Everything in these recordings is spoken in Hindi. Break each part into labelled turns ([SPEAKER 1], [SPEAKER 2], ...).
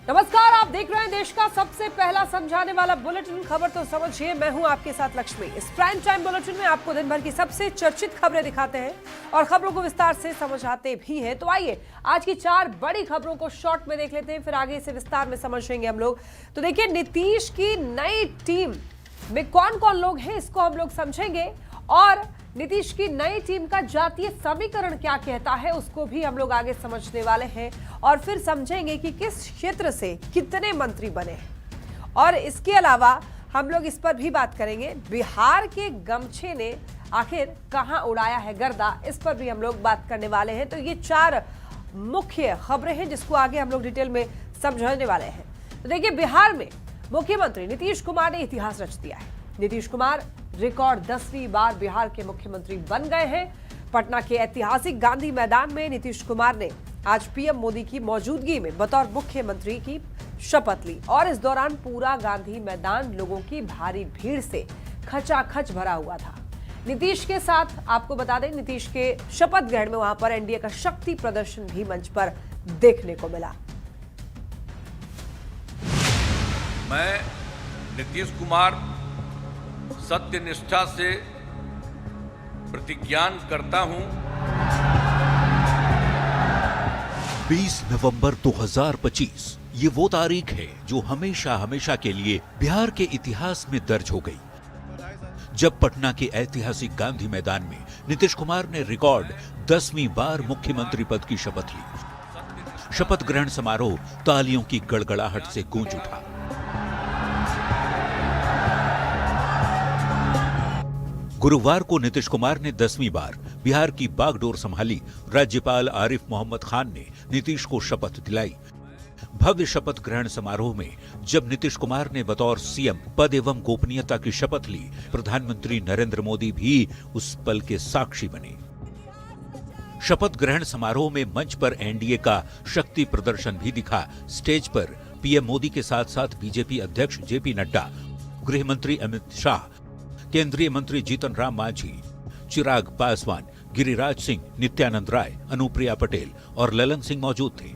[SPEAKER 1] नमस्कार, आप देख रहे हैं देश का सबसे पहला समझाने वाला बुलेटिन। खबर तो समझिए, मैं हूं आपके साथ लक्ष्मी। इस प्राइम टाइम बुलेटिन में आपको दिन भर की सबसे चर्चित खबरें दिखाते हैं और खबरों को विस्तार से समझाते भी हैं। तो आइए आज की 4 बड़ी खबरों को शॉर्ट में देख लेते हैं, फिर आगे इसे विस्तार में समझेंगे हम लोग। तो देखिए, नीतीश की नई टीम में कौन कौन लोग हैं, इसको हम लोग समझेंगे और नीतीश की नई टीम का जातीय समीकरण क्या कहता है, उसको भी हम लोग आगे समझने वाले हैं और फिर समझेंगे कि किस क्षेत्र से कितने मंत्री बने हैं। और इसके अलावा हम लोग इस पर भी बात करेंगे, बिहार के गमछे ने आखिर कहां उड़ाया है गर्दा, इस पर भी हम लोग बात करने वाले हैं। तो ये 4 मुख्य खबरें हैं जिसको आगे हम लोग डिटेल में समझने वाले हैं। तो देखिए, बिहार में मुख्यमंत्री नीतीश कुमार ने इतिहास रच दिया है। नीतीश कुमार रिकॉर्ड 10वीं बार बिहार के मुख्यमंत्री बन गए हैं। पटना के ऐतिहासिक गांधी मैदान में नीतीश कुमार ने आज पीएम मोदी की मौजूदगी में बतौर मुख्यमंत्री की शपथ ली और इस दौरान पूरा गांधी मैदान लोगों की भारी भीड़ से खचाखच भरा हुआ था। नीतीश के साथ आपको बता दें, नीतीश के शपथ ग्रहण में वहां पर एनडीए का शक्ति प्रदर्शन भी मंच पर देखने को मिला।
[SPEAKER 2] मैं नीतीश कुमार सत्यनिष्ठा से प्रतिज्ञान करता हूं।
[SPEAKER 3] 20 नवंबर 2025 ये वो तारीख है जो हमेशा हमेशा के लिए बिहार के इतिहास में दर्ज हो गई, जब पटना के ऐतिहासिक गांधी मैदान में नीतीश कुमार ने रिकॉर्ड 10वीं बार मुख्यमंत्री पद की शपथ ली। शपथ ग्रहण समारोह तालियों की गड़गड़ाहट से गूंज उठा। गुरुवार को नीतीश कुमार ने 10वीं बार बिहार की बागडोर संभाली। राज्यपाल आरिफ मोहम्मद खान ने नीतीश को शपथ दिलाई। भव्य शपथ ग्रहण समारोह में जब नीतीश कुमार ने बतौर सीएम पद एवं गोपनीयता की शपथ ली, प्रधानमंत्री नरेंद्र मोदी भी उस पल के साक्षी बने। शपथ ग्रहण समारोह में मंच पर एनडीए का शक्ति प्रदर्शन भी दिखा। स्टेज पर पीएम मोदी के साथ साथ बीजेपी अध्यक्ष जेपी नड्डा, गृह मंत्री अमित शाह, केंद्रीय मंत्री जीतन राम मांझी, चिराग पासवान, गिरिराज सिंह, नित्यानंद राय, अनुप्रिया पटेल और ललन सिंह मौजूद थे।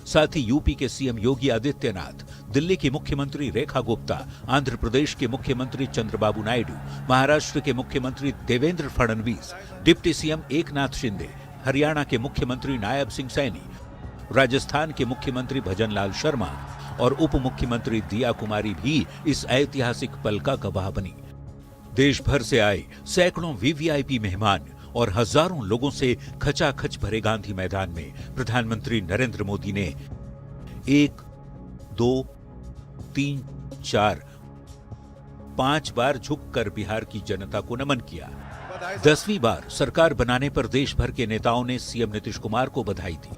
[SPEAKER 3] साथ ही यूपी के सीएम योगी आदित्यनाथ, दिल्ली की मुख्यमंत्री रेखा गुप्ता, आंध्र प्रदेश के मुख्यमंत्री चंद्रबाबू नायडू, महाराष्ट्र के मुख्यमंत्री देवेंद्र फडणवीस, डिप्टी सीएम एकनाथ शिंदे, हरियाणा के मुख्यमंत्री नायब सिंह सैनी, राजस्थान के मुख्यमंत्री भजनलाल शर्मा और उप मुख्यमंत्री दिया कुमारी भी इस ऐतिहासिक पल का गवाह बनी। देश भर से आए सैकड़ों वीवीआईपी मेहमान और हजारों लोगों से खचाखच भरे गांधी मैदान में प्रधानमंत्री नरेंद्र मोदी ने 1, 2, 3, 4, 5 बार झुककर बिहार की जनता को नमन किया। 10वीं बार सरकार बनाने पर देश भर के नेताओं ने सीएम नीतीश कुमार को बधाई दी।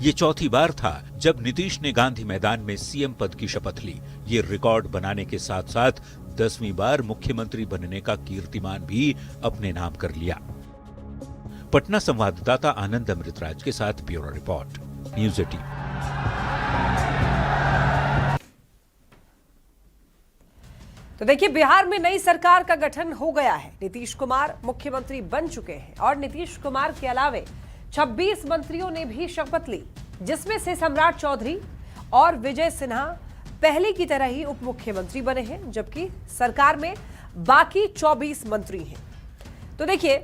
[SPEAKER 3] ये चौथी बार था जब नीतीश ने गांधी मैदान में सीएम पद की शपथ ली। ये रिकॉर्ड बनाने के साथ साथ 10वीं बार मुख्यमंत्री बनने का कीर्तिमान भी अपने नाम कर लिया। पटना संवाददाता आनंद अमृतराज के साथ ब्यूरो रिपोर्ट, न्यूज़ 18।
[SPEAKER 1] तो देखिए, बिहार में नई सरकार का गठन हो गया है। नीतीश कुमार मुख्यमंत्री बन चुके हैं और नीतीश कुमार के अलावे 26 मंत्रियों ने भी शपथ ली, जिसमें से सम्राट चौधरी और विजय सिन्हा पहले की तरह ही उप मुख्यमंत्री बने हैं, जबकि सरकार में बाकी 24 मंत्री हैं। तो देखिए,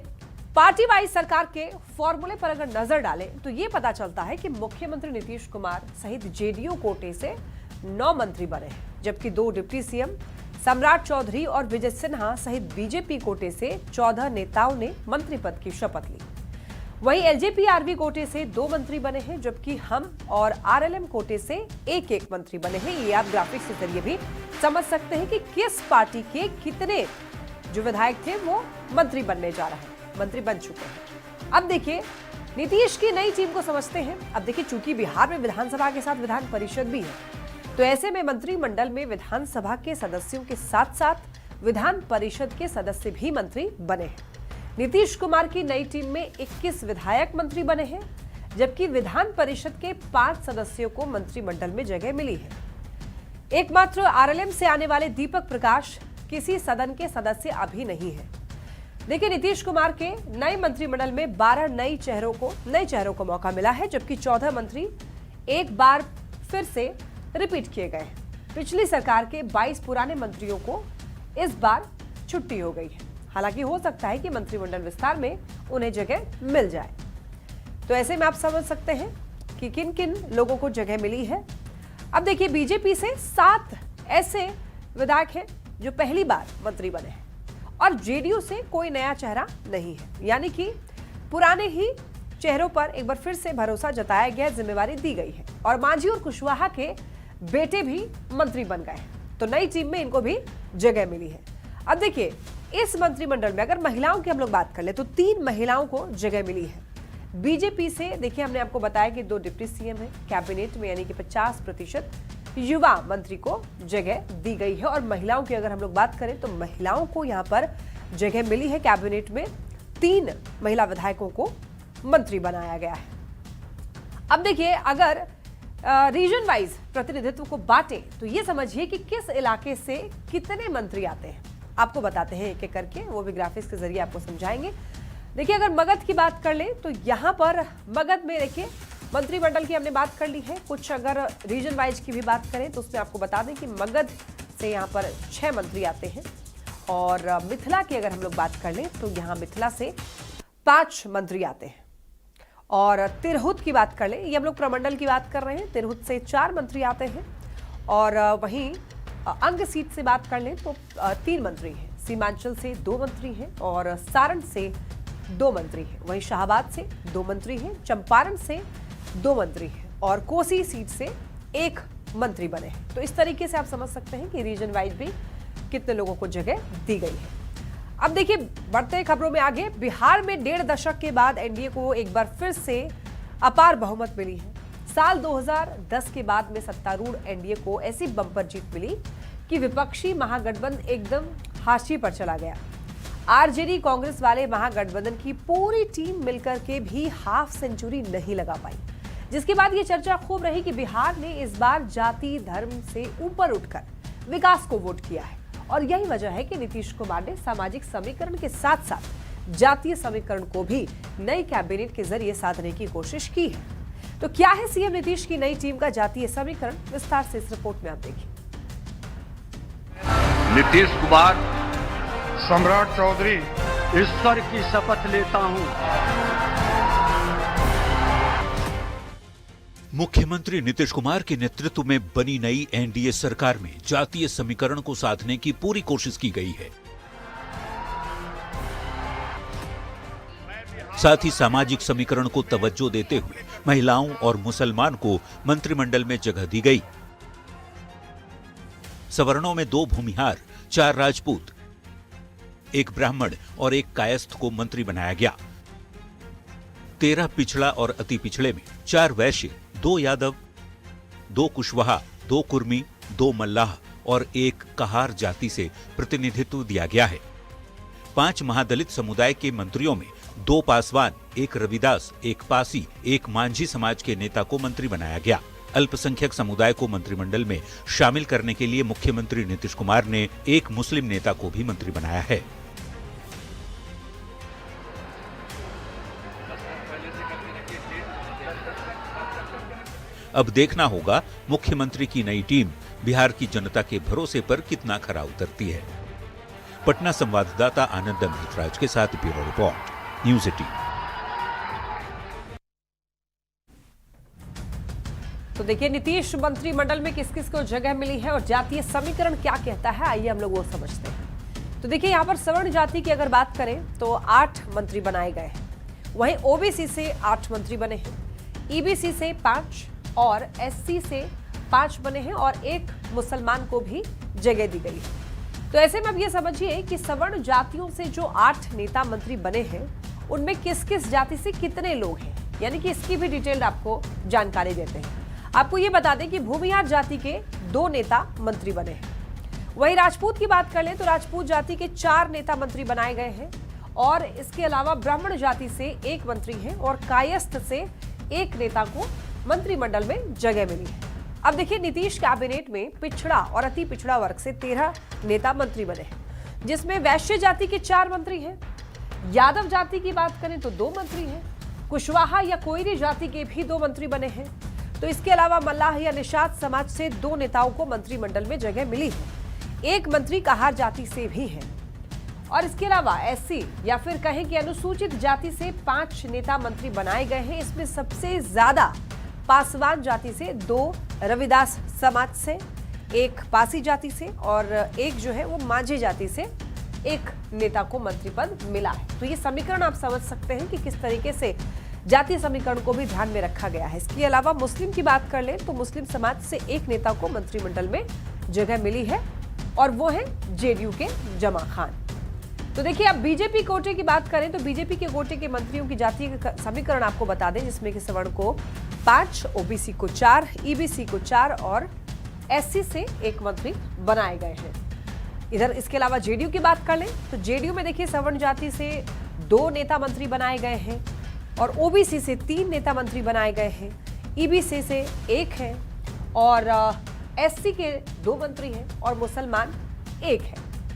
[SPEAKER 1] पार्टी वाइज सरकार के फॉर्मूले पर अगर नजर डालें तो यह पता चलता है कि मुख्यमंत्री नीतीश कुमार सहित जेडीयू कोटे से 9 मंत्री बने हैं, जबकि 2 डिप्टी सीएम सम्राट चौधरी और विजय सिन्हा सहित बीजेपी कोटे से 14 नेताओं ने मंत्री पद की शपथ ली। वहीं एलजेपी आरवी कोटे से 2 मंत्री बने हैं, जबकि हम और आरएलएम कोटे से 1-1 मंत्री बने हैं। ये आप ग्राफिक्स के जरिए भी समझ सकते हैं कि किस पार्टी के कितने जो विधायक थे वो मंत्री बनने जा रहे हैं, मंत्री बन चुके हैं। अब देखिए, नीतीश की नई टीम को समझते हैं। अब देखिए, चूंकि बिहार में विधानसभा के साथ विधान परिषद भी है, तो ऐसे में मंत्रिमंडल में विधानसभा के सदस्यों के साथ साथ विधान परिषद के सदस्य भी मंत्री बने हैं। नीतीश कुमार की नई टीम में 21 विधायक मंत्री बने हैं, जबकि विधान परिषद के 5 सदस्यों को मंत्रिमंडल में जगह मिली है। एकमात्र आरएलएम से आने वाले दीपक प्रकाश किसी सदन के सदस्य अभी नहीं है। देखिए, नीतीश कुमार के नए मंत्रिमंडल में 12 नए चेहरों को मौका मिला है, जबकि 14 मंत्री एक बार फिर से रिपीट किए गए हैं। पिछली सरकार के 22 पुराने मंत्रियों को इस बार छुट्टी हो गई है। हालांकि हो सकता है कि मंत्रिमंडल विस्तार में उन्हें जगह मिल जाए। तो ऐसे में आप समझ सकते हैं कि किन किन लोगों को जगह मिली है। अब देखिए, बीजेपी से 7 ऐसे विधायक हैं जो पहली बार मंत्री बने हैं और जेडीयू से कोई नया चेहरा नहीं है, यानी कि पुराने ही चेहरों पर एक बार फिर से भरोसा जताया गया, जिम्मेवारी दी गई है और मांझी और कुशवाहा के बेटे भी मंत्री बन गए हैं। तो नई टीम में इनको भी जगह मिली है। अब देखिए, इस मंत्रिमंडल में अगर महिलाओं की हम लोग बात कर ले तो 3 महिलाओं को जगह मिली है। बीजेपी से देखिए, हमने आपको बताया कि 2 डिप्टी सीएम है कैबिनेट में, यानी कि 50% युवा मंत्री को जगह दी गई है। और महिलाओं की अगर हम लोग बात करें तो महिलाओं को यहां पर जगह मिली है कैबिनेट में। 3 महिला विधायकों को मंत्री बनाया गया है। अब देखिए, अगर रीजन वाइज प्रतिनिधित्व को बांटे तो ये समझिए कि किस इलाके से कितने मंत्री आते हैं। आपको बताते हैं एक एक करके, वो भी ग्राफिक्स के जरिए आपको समझाएंगे। देखिए, अगर मगध की बात कर ले तो यहाँ पर मगध में देखिए मंत्रिमंडल की हमने बात कर ली है। कुछ अगर रीजन वाइज की भी बात करें तो उसमें आपको बता दें कि मगध से यहाँ पर 6 मंत्री आते हैं। और मिथिला की अगर हम लोग बात कर लें तो यहाँ मिथिला से 5 मंत्री आते हैं। और तिरहुत की बात कर ले, ये हम लोग प्रमंडल की बात कर रहे हैं, तिरहुत से 4 मंत्री आते हैं। और वहीं अंग सीट से बात कर लें तो 3 मंत्री हैं। सीमांचल से 2 मंत्री हैं और सारण से 2 मंत्री हैं। वहीं शाहबाद से 2 मंत्री हैं, चंपारण से 2 मंत्री हैं और कोसी सीट से 1 मंत्री बने हैं। तो इस तरीके से आप समझ सकते हैं कि रीजन वाइज भी कितने लोगों को जगह दी गई है। अब देखिए, बढ़ते खबरों में आगे, बिहार में 1.5 दशक के बाद एनडीए को एक बार फिर से अपार बहुमत मिली है। साल 2010 के बाद में सत्तारूढ़ एनडीए को ऐसी बम्पर जीत मिली कि विपक्षी महागठबंधन एकदम हाशिए पर चला गया। आरजेडी कांग्रेस वाले महागठबंधन की पूरी टीम मिलकर के भी हाफ सेंचुरी नहीं लगा पाई, जिसके बाद ये चर्चा खूब रही कि बिहार ने इस बार जाति धर्म से ऊपर उठकर विकास को वोट किया है। और यही वजह है कि नीतीश कुमार ने सामाजिक समीकरण के साथ साथ जातीय समीकरण को भी नई कैबिनेट के जरिए साधने की कोशिश की है। तो क्या है सीएम नीतीश की नई टीम का जातीय समीकरण, विस्तार से इस रिपोर्ट में आप देखिए।
[SPEAKER 2] नीतीश कुमार,
[SPEAKER 4] सम्राट चौधरी,
[SPEAKER 5] ईश्वर की शपथ लेता हूं।
[SPEAKER 3] मुख्यमंत्री नीतीश कुमार के नेतृत्व में बनी नई एनडीए सरकार में जातीय समीकरण को साधने की पूरी कोशिश की गई है। साथ ही सामाजिक समीकरण को तवज्जो देते हुए महिलाओं और मुसलमान को मंत्रिमंडल में जगह दी गई। सवर्णों में 2 भूमिहार, 4 राजपूत, 1 ब्राह्मण और 1 कायस्थ को मंत्री बनाया गया। 13 पिछड़ा और अति पिछड़े में 4 वैश्य, 2 यादव, 2 कुशवाहा, 2 कुर्मी, 2 मल्लाह और 1 कहार जाति से प्रतिनिधित्व दिया गया है। 5 महादलित समुदाय के मंत्रियों में 2 पासवान, 1 रविदास, 1 पासी, 1 मांझी समाज के नेता को मंत्री बनाया गया। अल्पसंख्यक समुदाय को मंत्रिमंडल में शामिल करने के लिए मुख्यमंत्री नीतीश कुमार ने 1 मुस्लिम नेता को भी मंत्री बनाया है। अब देखना होगा मुख्यमंत्री की नई टीम बिहार की जनता के भरोसे पर कितना खरा उतरती है। पटना संवाददाता आनंद अमृतराज के साथ ब्यूरो रिपोर्ट, न्यूज़ 18।
[SPEAKER 1] तो देखिए, नीतीश मंत्रिमंडल में किस किस को जगह मिली है और जातीय समीकरण क्या कहता है, आइए हम लोग वो समझते हैं। तो देखिए, यहाँ पर सवर्ण जाति की अगर बात करें तो 8 मंत्री बनाए गए हैं। वहीं ओबीसी से 8 मंत्री बने हैं, ईबीसी से 5 और एससी से 5 बने हैं और 1 मुसलमान को भी जगह दी गई है। तो ऐसे में अब ये समझिए कि सवर्ण जातियों से जो 8 नेता मंत्री बने हैं उनमें किस किस जाति से कितने लोग हैं, यानी कि इसकी भी डिटेल आपको जानकारी देते हैं। आपको ये बता दें कि भूमिहार जाति के 2 नेता मंत्री बने हैं। वहीं राजपूत की बात कर लें तो राजपूत जाति के 4 नेता मंत्री बनाए गए हैं और इसके अलावा ब्राह्मण जाति से 1 मंत्री है और कायस्थ से 1 नेता को मंत्रिमंडल में जगह मिली है। अब देखिए, नीतीश कैबिनेट में पिछड़ा और अति पिछड़ा वर्ग से 13 नेता मंत्री बने हैं, जिसमें वैश्य जाति के 4 मंत्री हैं। यादव जाति की बात करें तो 2 मंत्री हैं। कुशवाहा या कोयरी जाति के भी 2 मंत्री बने हैं। तो इसके अलावा मल्लाह या निषाद समाज से 2 नेताओं को मंत्रिमंडल में जगह मिली है। एक मंत्री कहार जाति से भी है और इसके अलावा एससी या फिर कहें कि अनुसूचित जाति से 5 नेता मंत्री बनाए गए हैं। इसमें सबसे ज्यादा पासवान जाति से 2 रविदास समाज से, 1 पासी जाति से और एक जो है वो माझी जाति से एक नेता को मंत्री पद मिला है। तो ये समीकरण आप समझ सकते हैं कि किस तरीके से जातीय समीकरण को भी ध्यान में रखा गया है। इसके अलावा मुस्लिम की बात कर ले तो मुस्लिम समाज से एक नेता को मंत्रिमंडल में जगह मिली है और वो है जेडीयू के जमा खान। तो देखिए, अब बीजेपी कोटे की बात करें तो बीजेपी के कोटे के मंत्रियों की जातीय समीकरण आपको बता दें, जिसमें कि सवर्ण को 5, ओबीसी को 4, ईबीसी को 4 और एससी से 1 मंत्री बनाए गए हैं। इधर इसके अलावा जेडीयू की बात कर लें तो जेडीयू में देखिए सवर्ण जाति से 2 नेता मंत्री बनाए गए हैं और ओबीसी से 3 नेता मंत्री बनाए गए हैं, ईबीसी से 1 है और एससी के 2 मंत्री हैं और मुसलमान 1 है।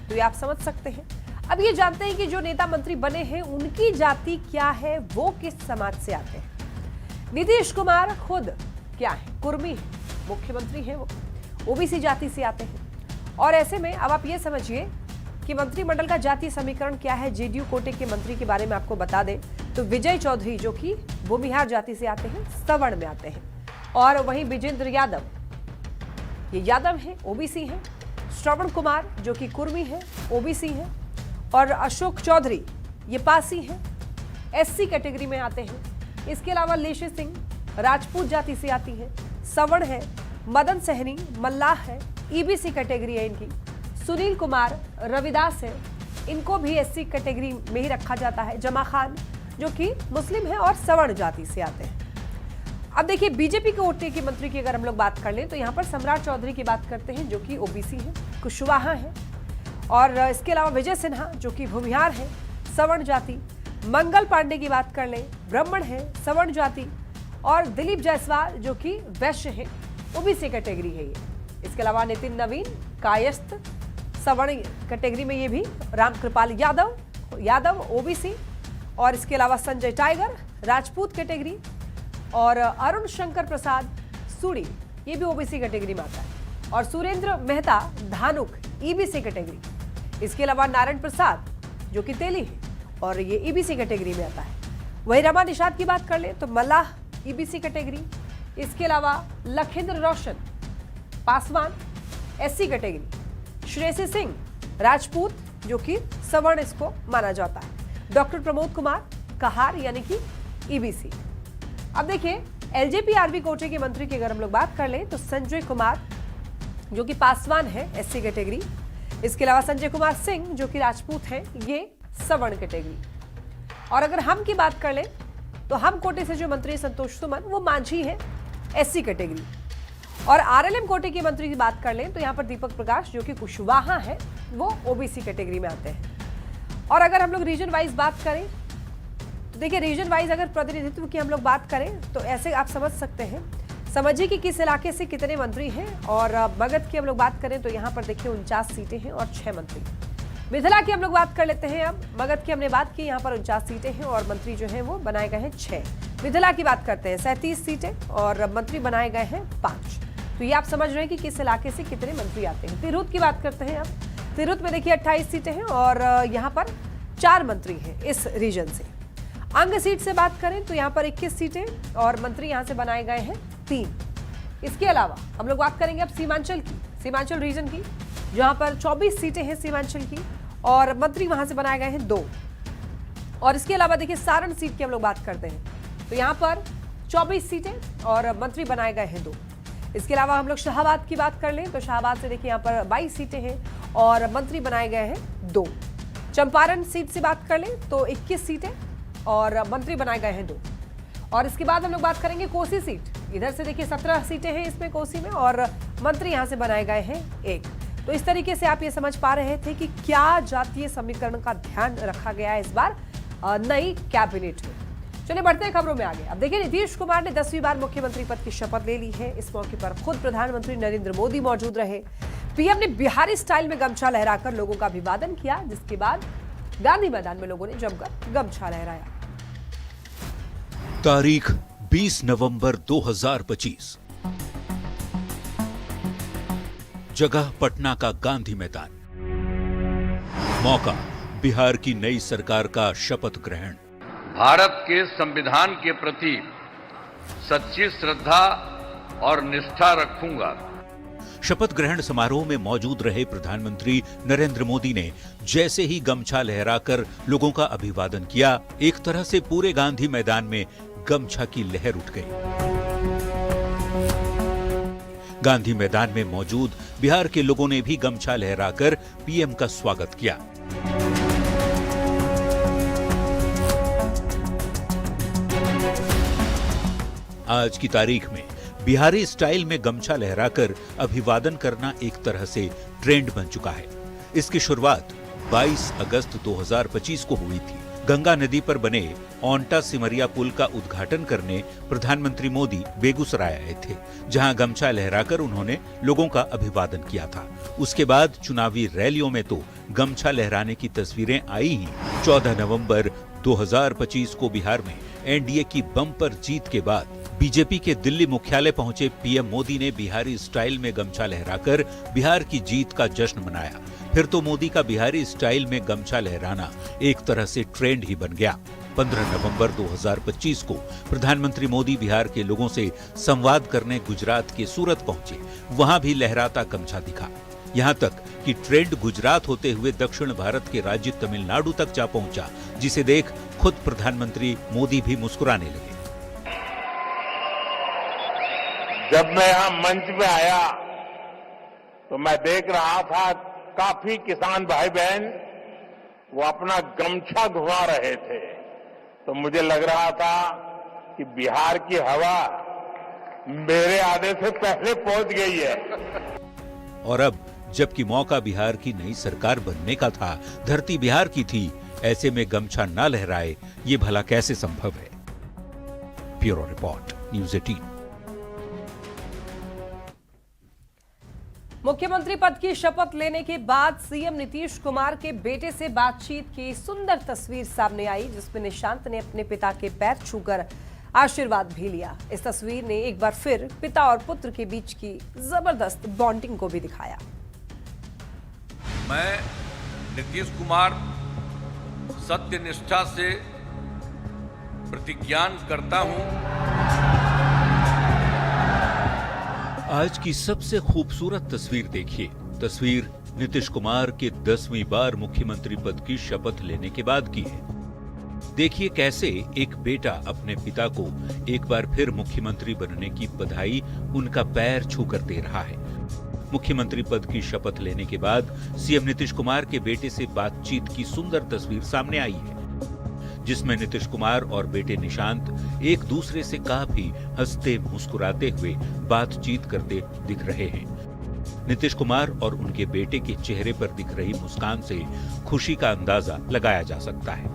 [SPEAKER 1] तो ये आप समझ सकते हैं। अब ये जानते हैं कि जो नेता मंत्री बने हैं उनकी जाति क्या है, वो किस समाज से आते हैं। नीतीश कुमार खुद क्या है, कुर्मी है, मुख्यमंत्री है, वो ओबीसी जाति से आते हैं और ऐसे में अब आप ये समझिए कि मंत्रिमंडल का जातीय समीकरण क्या है। जेडीयू कोटे के मंत्री के बारे में आपको बता दें तो विजय चौधरी जो कि भूमिहार जाति से आते हैं, सवर्ण में आते हैं और वहीं विजेंद्र यादव, ये यादव है, ओबीसी है, श्रवण कुमार जो कि कुर्मी है, ओबीसी है और अशोक चौधरी ये पासी हैं, एससी कैटेगरी में आते हैं। इसके अलावा लेशी सिंह राजपूत जाति से आती है, सवर्ण है, मदन सहनी मल्लाह है, ईबीसी कैटेगरी है इनकी, सुनील कुमार रविदास है, इनको भी एससी कैटेगरी में ही रखा जाता है, जमा खान जो कि मुस्लिम है और सवर्ण जाति से आते हैं। अब देखिए, बीजेपी के कोटे के मंत्री की अगर हम लोग बात कर लें तो यहाँ पर सम्राट चौधरी की बात करते हैं जो कि ओबीसी है, कुशवाहा है और इसके अलावा विजय सिन्हा जो कि भूमिहार है, सवर्ण जाति, मंगल पांडे की बात कर लें, ब्राह्मण है, सवर्ण जाति और दिलीप जायसवाल जो कि वैश्य है, ओबीसी कैटेगरी है ये। इसके अलावा नितिन नवीन कायस्थ सवर्ण कैटेगरी में ये भी, राम कृपाल यादव ओबीसी और इसके अलावा संजय टाइगर राजपूत कैटेगरी और अरुण शंकर प्रसाद सूड़ी ये भी ओबीसी कैटेगरी में आता है और सुरेंद्र मेहता धानुक ईबीसी कैटेगरी। इसके अलावा नारायण प्रसाद जो कि तेली है और ये ईबीसी कैटेगरी में आता है। वहीं रमा निषाद की बात कर ले तो मल्लाह ईबीसी कैटेगरी। इसके अलावा लखेंद्र रोशन पासवान एससी कैटेगरी, श्रेयसी सिंह राजपूत जो कि सवर्ण इसको माना जाता है, डॉक्टर प्रमोद कुमार कहार यानी कि ईबीसी। अब देखिए, एलजेपी आरबी कोटे के मंत्री की अगर हम लोग बात कर लें तो संजय कुमार जो कि पासवान है एससी कैटेगरी। इसके अलावा संजय कुमार सिंह जो कि राजपूत हैं, ये सवर्ण कैटेगरी। और अगर हम की बात कर लें तो हम कोटे से जो मंत्री संतोष सुमन वो माझी है एससी कैटेगरी। और आरएलएम कोटे के मंत्री की बात कर लें तो यहाँ पर दीपक प्रकाश जो कि कुशवाहा है वो ओबीसी कैटेगरी में आते हैं। और अगर हम लोग रीजन वाइज बात करें तो देखिए, रीजन वाइज अगर प्रतिनिधित्व की हम लोग बात करें तो ऐसे आप समझ सकते हैं, समझिए कि किस इलाके से कितने मंत्री हैं। और मगध की हम लोग बात करें तो यहाँ पर देखिए 49 सीटें हैं और 6 मंत्री। मिथिला की हम लोग बात कर लेते हैं। अब मगध की हमने बात की, यहाँ पर 49 सीटें हैं और मंत्री जो हैं वो बनाए गए हैं 6। मिथिला की बात करते हैं 37 सीटें और मंत्री बनाए गए हैं 5। तो ये आप समझ रहे हैं कि किस इलाके से कितने मंत्री आते हैं। तिरहुत की बात करते हैं। अब तिरहुत में देखिए 28 सीटें हैं और यहाँ पर 4 मंत्री हैं इस रीजन से। अंग सीट से बात करें तो यहाँ पर 21 सीटें और मंत्री यहाँ से बनाए गए हैं 3। इसके अलावा हम लोग बात करेंगे अब सीमांचल की, सीमांचल रीजन की, जहाँ पर 24 सीटें हैं सीमांचल की और मंत्री वहां से बनाए गए हैं 2। और इसके अलावा देखिए सारण सीट की हम लोग बात करते हैं तो यहाँ पर 24 सीटें और मंत्री बनाए गए हैं 2। इसके अलावा हम लोग शाहबाद की बात कर लें तो शाहबाद से देखिए यहाँ पर 22 सीटें हैं और मंत्री बनाए गए हैं 2। चंपारण सीट से बात कर लें तो 21 सीटें और मंत्री बनाए गए हैं 2। और इसके बाद हम लोग बात करेंगे कोसी सीट, इधर से देखिए 17 सीटें हैं इसमें कोसी में और मंत्री यहाँ से बनाए गए हैं 1। तो इस तरीके से आप ये समझ पा रहे थे कि क्या जातीय समीकरण का ध्यान रखा गया है इस बार नई कैबिनेट में। चलिए बढ़ते हैं खबरों में आगे। अब देखिए, नीतीश कुमार ने 10वीं बार मुख्यमंत्री पद की शपथ ले ली है। इस मौके पर खुद प्रधानमंत्री नरेंद्र मोदी मौजूद रहे। पीएम ने बिहारी स्टाइल में गमछा लहराकर लोगों का अभिवादन किया, जिसके बाद गांधी मैदान में लोगों ने जमकर गमछा लहराया।
[SPEAKER 3] तारीख 20 नवंबर 2025। जगह पटना का गांधी मैदान। मौका बिहार की नई सरकार का शपथ ग्रहण।
[SPEAKER 2] भारत के संविधान के प्रति सच्ची श्रद्धा और निष्ठा रखूंगा।
[SPEAKER 3] शपथ ग्रहण समारोह में मौजूद रहे प्रधानमंत्री नरेंद्र मोदी ने जैसे ही गमछा लहराकर लोगों का अभिवादन किया, एक तरह से पूरे गांधी मैदान में गमछा की लहर उठ गई। गांधी मैदान में मौजूद बिहार के लोगों ने भी गमछा लहराकर पीएम का स्वागत किया। आज की तारीख में बिहारी स्टाइल में गमछा लहराकर अभिवादन करना एक तरह से ट्रेंड बन चुका है। इसकी शुरुआत 22 अगस्त 2025 को हुई थी। गंगा नदी पर बने ओंटा सिमरिया पुल का उद्घाटन करने प्रधानमंत्री मोदी बेगूसराय आए थे, जहां गमछा लहराकर उन्होंने लोगों का अभिवादन किया था। उसके बाद चुनावी रैलियों में तो गमछा लहराने की तस्वीरें आई ही। 14 नवंबर 2025 को बिहार में एनडीए की बम्पर जीत के बाद बीजेपी के दिल्ली मुख्यालय पहुंचे पीएम मोदी ने बिहारी स्टाइल में गमछा लहराकर बिहार की जीत का जश्न मनाया। फिर तो मोदी का बिहारी स्टाइल में गमछा लहराना एक तरह से ट्रेंड ही बन गया। 15 नवंबर 2025 को प्रधानमंत्री मोदी बिहार के लोगों से संवाद करने गुजरात के सूरत पहुंचे। वहां भी लहराता गमछा दिखा। यहां तक कि ट्रेंड गुजरात होते हुए दक्षिण भारत के राज्य तमिलनाडु तक जा पहुंचा, जिसे देख खुद प्रधानमंत्री मोदी भी मुस्कुराने लगे।
[SPEAKER 6] जब मैं यहां मंच पे आया तो मैं देख रहा था काफी किसान भाई बहन वो अपना गमछा घुमा रहे थे, तो मुझे लग रहा था कि बिहार की हवा मेरे आने से पहले पहुंच गई है।
[SPEAKER 3] और अब जबकि मौका बिहार की नई सरकार बनने का था, धरती बिहार की थी, ऐसे में गमछा न लहराए ये भला कैसे संभव है? Bureau report, news 18।
[SPEAKER 1] मुख्यमंत्री पद की शपथ लेने के बाद सीएम नीतीश कुमार के बेटे से बातचीत की सुंदर तस्वीर सामने आई, जिसमें निशांत ने अपने पिता के पैर छूकर आशीर्वाद भी लिया। इस तस्वीर ने एक बार फिर पिता और पुत्र के बीच की जबरदस्त बॉन्डिंग को भी दिखाया।
[SPEAKER 2] मैं नीतीश कुमार सत्य निष्ठा से प्रतिज्ञान करता हूं।
[SPEAKER 3] आज की सबसे खूबसूरत तस्वीर देखिए। तस्वीर नीतीश कुमार के 10वीं बार मुख्यमंत्री पद की शपथ लेने के बाद की है। देखिए कैसे एक बेटा अपने पिता को एक बार फिर मुख्यमंत्री बनने की बधाई उनका पैर छूकर दे रहा है। मुख्यमंत्री पद की शपथ लेने के बाद सीएम नीतीश कुमार के बेटे से बातचीत की सुंदर तस्वीर सामने आई है, जिसमें नीतीश कुमार और बेटे निशांत एक दूसरे से काफी हंसते मुस्कुराते हुए बातचीत करते दिख रहे हैं। नीतीश कुमार और उनके बेटे के चेहरे पर दिख रही मुस्कान से खुशी का अंदाजा लगाया जा सकता है।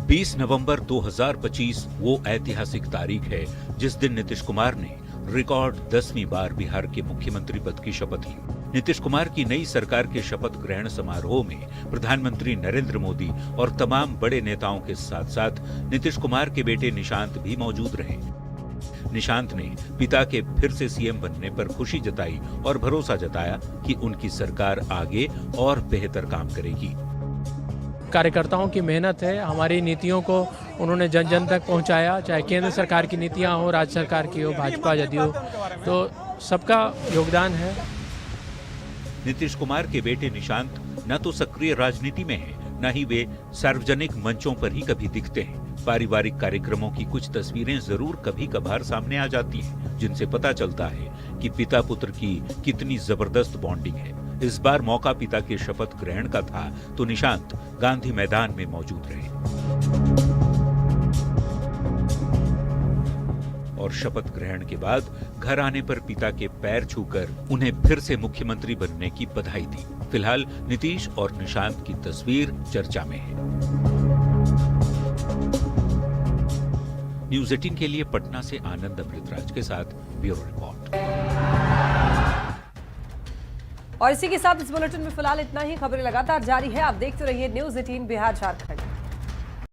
[SPEAKER 3] 20 नवंबर 2025 वो ऐतिहासिक तारीख है जिस दिन नीतीश कुमार ने रिकॉर्ड 10वीं बार बिहार के मुख्यमंत्री पद की शपथ ली। नीतीश कुमार की नई सरकार के शपथ ग्रहण समारोह में प्रधानमंत्री नरेंद्र मोदी और तमाम बड़े नेताओं के साथ साथ नीतीश कुमार के बेटे निशांत भी मौजूद रहे। निशांत ने पिता के फिर से सीएम बनने पर खुशी जताई और भरोसा जताया कि उनकी सरकार आगे और बेहतर काम करेगी।
[SPEAKER 7] कार्यकर्ताओं की मेहनत है, हमारी नीतियों को उन्होंने जन जन तक पहुंचाया, चाहे केंद्र सरकार की नीतियां हो, राज्य सरकार की हो, भाजपा जदयू, तो सबका योगदान है।
[SPEAKER 3] नीतीश कुमार के बेटे निशांत न तो सक्रिय राजनीति में हैं, न ही वे सार्वजनिक मंचों पर ही कभी दिखते हैं। पारिवारिक कार्यक्रमों की कुछ तस्वीरें जरूर कभी कभार सामने आ जाती हैं, जिनसे पता चलता है कि पिता पुत्र की कितनी जबरदस्त बॉन्डिंग है। इस बार मौका पिता के शपथ ग्रहण का था, तो निशांत गांधी मैदान में मौजूद रहे और शपथ ग्रहण के बाद घर आने पर पिता के पैर छूकर उन्हें फिर से मुख्यमंत्री बनने की बधाई दी। फिलहाल नीतीश और निशांत की तस्वीर चर्चा में है। न्यूज़ 18 के लिए पटना से आनंद अमृतराज के साथ ब्यूरो रिपोर्ट।
[SPEAKER 1] और इसी के साथ इस बुलेटिन में फिलहाल इतना ही। खबरें लगातार जारी है, आप देखते रहिए न्यूज़ 18 बिहार झारखंड।